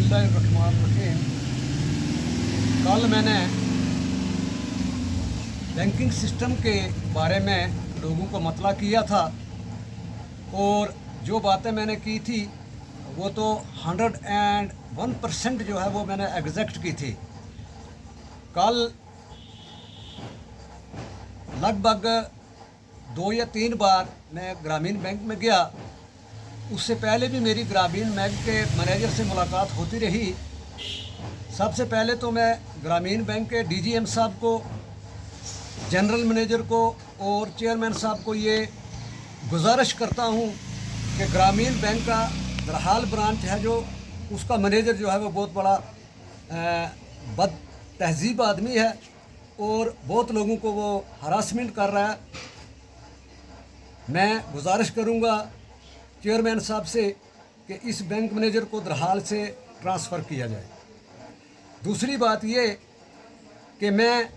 बिस्मिल्लाहिर्रहमानिर्रहीम। कल मैंने बैंकिंग सिस्टम के बारे में लोगों को मतला किया था और जो बातें मैंने की थी वो तो 101% जो है वो मैंने एग्जैक्ट की थी। कल लगभग 2 या 3 बार मैं ग्रामीण बैंक में गया। उससे पहले भी मेरी ग्रामीण बैंक के मैनेजर से मुलाकात होती रही। सबसे पहले तो मैं ग्रामीण बैंक के डीजीएम साहब को, जनरल मैनेजर को और चेयरमैन साहब को ये गुजारिश करता हूँ कि ग्रामीण बैंक का दरहाल ब्रांच है जो उसका मैनेजर जो है वो बहुत बड़ा बद तहजीब आदमी है और बहुत लोगों को वो हरासमेंट कर रहा है। मैं गुजारिश करूँगा चेयरमैन साहब से कि इस बैंक मैनेजर को दरहाल से ट्रांसफ़र किया जाए। दूसरी बात ये कि मैं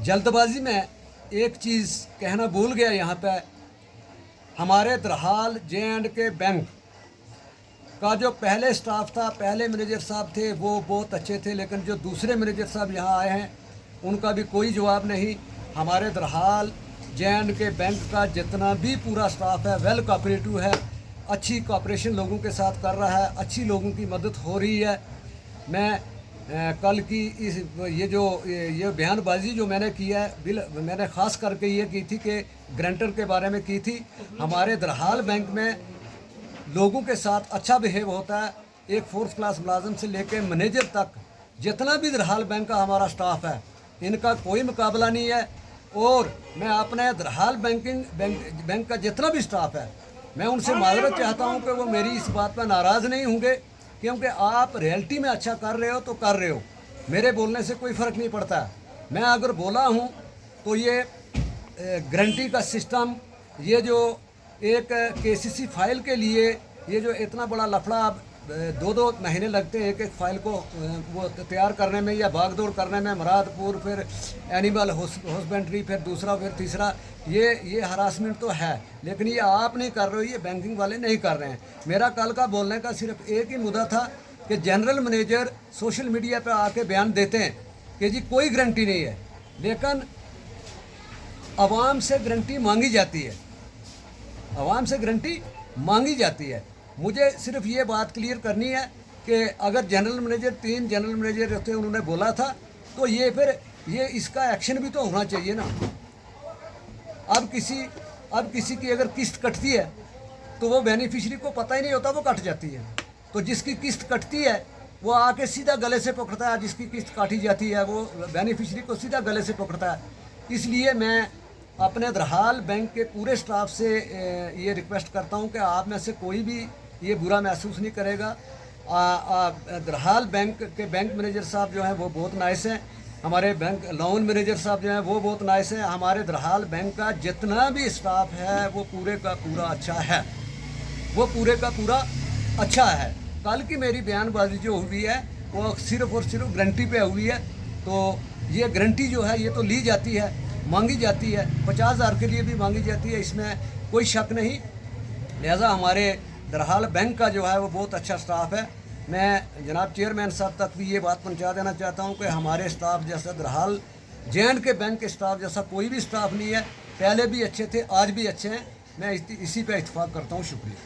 जल्दबाजी में एक चीज़ कहना भूल गया यहाँ पे। हमारे दरहाल J&K बैंक का जो पहले स्टाफ था, पहले मैनेजर साहब थे, वो बहुत अच्छे थे, लेकिन जो दूसरे मैनेजर साहब यहाँ आए हैं उनका भी कोई जवाब नहीं। हमारे दरहाल J&K बैंक का जितना भी पूरा स्टाफ है वेल कोऑपरेटिव है, अच्छी कोऑपरेशन लोगों के साथ कर रहा है, अच्छी लोगों की मदद हो रही है। मैं कल की ये बयानबाजी जो मैंने किया है मैंने ख़ास करके ये की थी कि ग्रंटर के बारे में की थी। हमारे दरहाल बैंक में लोगों के साथ अच्छा बिहेव होता है। एक फोर्थ क्लास मुलाजिम से लेकर मैनेजर तक जितना भी दरहाल बैंक का हमारा स्टाफ है इनका कोई मुकाबला नहीं है। और मैं अपने दरहाल बैंक का जितना भी स्टाफ है मैं उनसे माजरत चाहता हूं कि वो मेरी इस बात पर नाराज़ नहीं होंगे, क्योंकि आप रियलिटी में अच्छा कर रहे हो तो कर रहे हो, मेरे बोलने से कोई फ़र्क नहीं पड़ता। मैं अगर बोला हूं तो ये गारंटी का सिस्टम, ये जो एक केसीसी फाइल के लिए ये जो इतना बड़ा लफड़ा 2-2 महीने लगते हैं एक एक फ़ाइल को वो तैयार करने में या भागदौड़ करने में, मरादपुर फिर एनिमल हस्बेंड्री फिर दूसरा फिर तीसरा, ये हरासमेंट तो है, लेकिन ये आप नहीं कर रहे हो, ये बैंकिंग वाले नहीं कर रहे हैं। मेरा कल का बोलने का सिर्फ एक ही मुद्दा था कि जनरल मैनेजर सोशल मीडिया पर आके बयान देते हैं कि जी कोई गारंटी नहीं है, लेकिन आवाम से गारंटी मांगी जाती है, आवाम से गारंटी मांगी जाती है। मुझे सिर्फ ये बात क्लियर करनी है कि अगर जनरल मैनेजर 3 जनरल मैनेजर थे उन्होंने बोला था तो ये इसका एक्शन भी तो होना चाहिए ना। अब किसी की अगर किस्त कटती है तो वो बेनिफिशरी को पता ही नहीं होता, वो कट जाती है। तो जिसकी किस्त कटती है वो आके सीधा गले से पकड़ता है, जिसकी किस्त काटी जाती है वो बेनिफिशरी को सीधा गले से पकड़ता है। इसलिए मैं अपने दरहाल बैंक के पूरे स्टाफ से ये रिक्वेस्ट करता हूँ कि आप में से कोई भी ये बुरा महसूस नहीं करेगा। दरहाल बैंक के बैंक मैनेजर साहब जो हैं वो बहुत नाइस हैं, हमारे बैंक लोन मैनेजर साहब जो हैं वो बहुत नाइस हैं। हमारे दरहाल बैंक का जितना भी स्टाफ है वो पूरे का पूरा अच्छा है, वो पूरे का पूरा अच्छा है। कल की मेरी बयानबाजी जो हुई है वो सिर्फ और सिर्फ गारंटी पे हुई है। तो ये गारंटी जो है ये तो ली जाती है, मांगी जाती है, 50,000 के लिए भी मांगी जाती है, इसमें कोई शक नहीं। लिहाजा हमारे दरहाल बैंक का जो है वो बहुत अच्छा स्टाफ है। मैं जनाब चेयरमैन साहब तक भी ये बात पहुंचा देना चाहता हूं कि हमारे स्टाफ जैसा दरहाल J&K बैंक के स्टाफ जैसा कोई भी स्टाफ नहीं है। पहले भी अच्छे थे, आज भी अच्छे हैं। मैं इसी पे इत्तेफाक करता हूं। शुक्रिया।